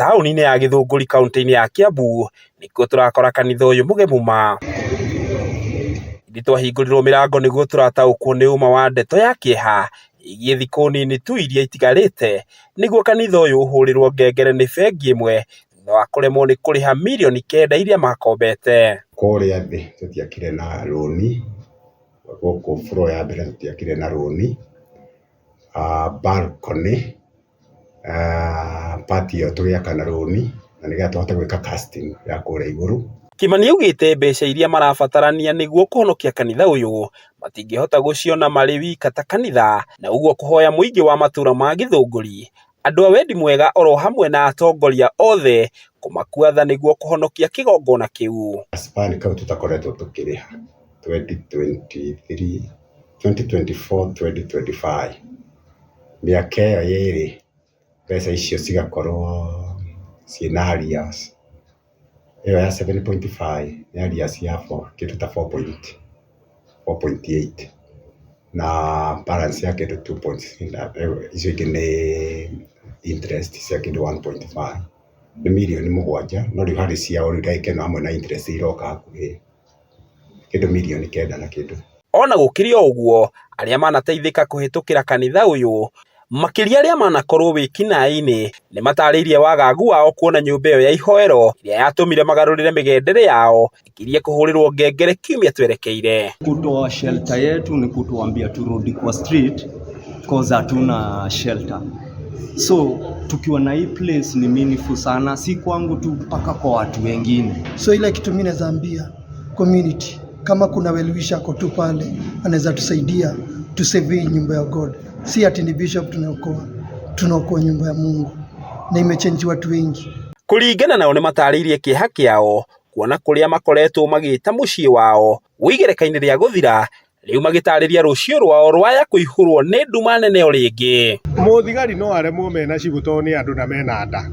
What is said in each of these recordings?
taũni-inĩ ya Gĩthũngũri kaunti-inĩ ya Kiambu nĩkuo tũrakora kanitha ũyũ mũgemu ma. Ithuĩ twahingũrirwo mĩrango nĩguo tũrataũkwo nĩ ũma wa ndeto ya kĩeha ĩgiĩ thikũ nini tu iria itigarĩte nĩguo kanitha ũyũ ũhũrĩrwo ngengere nĩ bengi ĩmwe thutha wa kũremwo nĩ kũrĩha mirioni 9 iria makombete. Kũrĩa thĩ tũtiakire na rũni, gũkũ floor ya mbere tũtiakire na rũni, balcony patio tũgĩaka na rũni na nĩgetha tũhote gwĩka casting ya kũrĩa igũrũ. Kimani augĩte mbeca iria marabatarania nĩguo kũhonokia kanitha ũyũ matingĩhota gũciona marĩ wika ta kanitha, na ũguo kũhoya mũingĩ wa matũũra ma Gĩthũngũri, andũ a wendi mwega oro hamwe na atongoria othe kũmakua tha nĩguo kũhonokia kĩgongona kĩu. Spani kau tũtakoretwo tũkĩrĩha 2023, 2024, 2025 mĩaka ĩyo yerĩ mbeca icio cigakorwo ciĩna arrears. Ĩyo ya 7.5 nĩ arrears ya kĩndũ ta 4.8 na balance ya kĩndũ 2.6, icio ingĩ nĩ interest cia kĩndũ 1.5, nĩ mirioni 7, no rĩu harĩ ciao rĩu ndagĩkeno hamwe na interest iroka hakuhĩ kĩndũ mirioni 9 na kĩndũ. Ona gũkĩrĩ o ũguo, arĩa manateithĩka kũhĩtũkĩra kanitha ũyũ makĩria arĩa manakorwo wĩkinaĩ-inĩ nĩ matarĩirie wagagu wao kuona nyũmba ĩyo ya ihoero ĩrĩa yatũmire magarũrĩre mĩgendere yao ĩkĩrie kũhũrĩrwo ngengere kiumia twerekeire. Kutoa shelter yetu ni kutuambia turudi kwa street cause hatuna shelter. So tukiwa na hii place ni meaningful sana, si kwangu tu mpaka kwa watu wengine. So ile kitu mimi nazaambia community, kama kuna well-wisher ako tu pale anaweza tusaidia to save nyumba ya God. Si ati ni bishop tunaokoa nyumba ya Mungu, na imechange watu wengi. Kũringana nao nĩ matarĩirie kĩeha kĩao kuona kũrĩa makoretwo magĩta mũciĩ wao wĩgereka-inĩ rĩa gũthira, rĩu magĩtarĩria rũciũ rwao rwaya kũihũrwo nĩ nduma nene o rĩngĩ. Mũthigari no aremwo mena cibũ tondũ nĩ andũ na mena nda,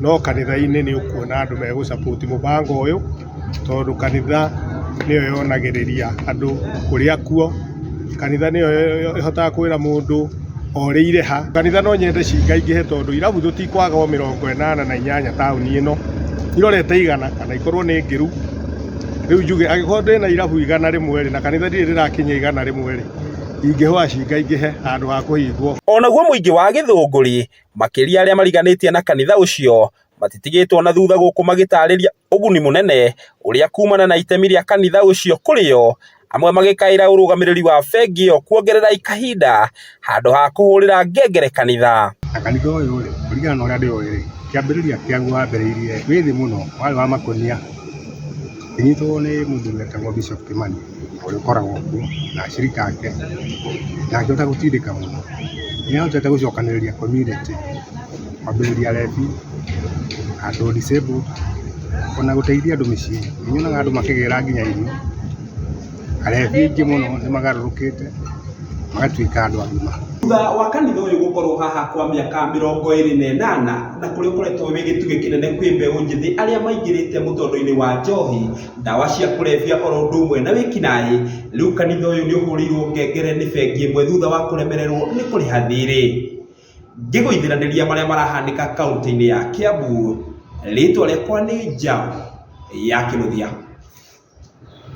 no kanitha-inĩ nĩ ũkuona andũ megũ-support mũbango ũyũ tondũ kanitha nĩyo yonagĩrĩria andũ kũrĩa kuo. Kanitha nĩyo ĩhotaga kwĩra mũndũ orĩire ha. Kanitha no nyende cingaingĩhe tondũ irabu tũtikwaga 88 taũni ĩno, irorete 100 kana ikorwo nĩ ngĩru. Rĩu njuge angĩkorwo ndĩna irabu 100 na kanitha ndirĩ rĩrakinya 100 ingĩhoa cingaingĩhe handũ ha kũhingwo. Onaguo mũingĩ wa Gĩthũngũri makĩria arĩa mariganĩtie na kanitha ũcio matitigĩtwo na thutha gũkũ magĩtarĩria ũguni mũnene ũrĩa kumana na itemi rĩa kanitha ũcio kũrĩo, amwe magĩkaĩra ũrũgamĩrĩri wa bengi ĩyo kuongerera ikahinda handũ ha kũhũrĩra ngengere kanitha. Kanitha ũyũ rĩ, kũringana na ũrĩa ndĩũĩ, kĩambĩrĩria kĩaguo wambĩrĩirie wĩ thĩ mũno, warĩ wa makonia. Ĩnyitwo nĩ mũthuri wetagwo Bishop Kimani ũrĩa ũkoragwo kuo na acirika ake, na akĩhota gũtindĩka mũno. Nĩahotete gũcokanĩrĩria community, kwambĩrĩria rebi, andũ disabled, ona gũteithia andũ mĩciĩ. Nĩnyonaga andũ makĩgĩra nginya irio. Arebi aingĩ mũno nĩ magarũrũkĩte magatuĩka andũ agima. Thutha wa kanitha ũyũ gũkorwo haha kwa mĩaka 28 na kũrĩa ũkoretwo wĩ gĩtugĩ kĩnene kwĩ mbeũ njĩthĩ arĩa maingĩrĩte mũtondo-inĩ wa njohi, ndawa cia kũrebia oro ũndũ ũmwe na wĩkinaĩ, rĩu kanitha ũyũ nĩ ũhũrĩirwo ngengere nĩ bengi ĩmwe thutha wa kũremererwo nĩ kũrĩha thirĩ. Ngĩgũithiranĩria marĩa marahanĩka kaunti-inĩ ya Kiambu, rĩtwa rĩakwa nĩ Njaũ ya Kĩnuthia.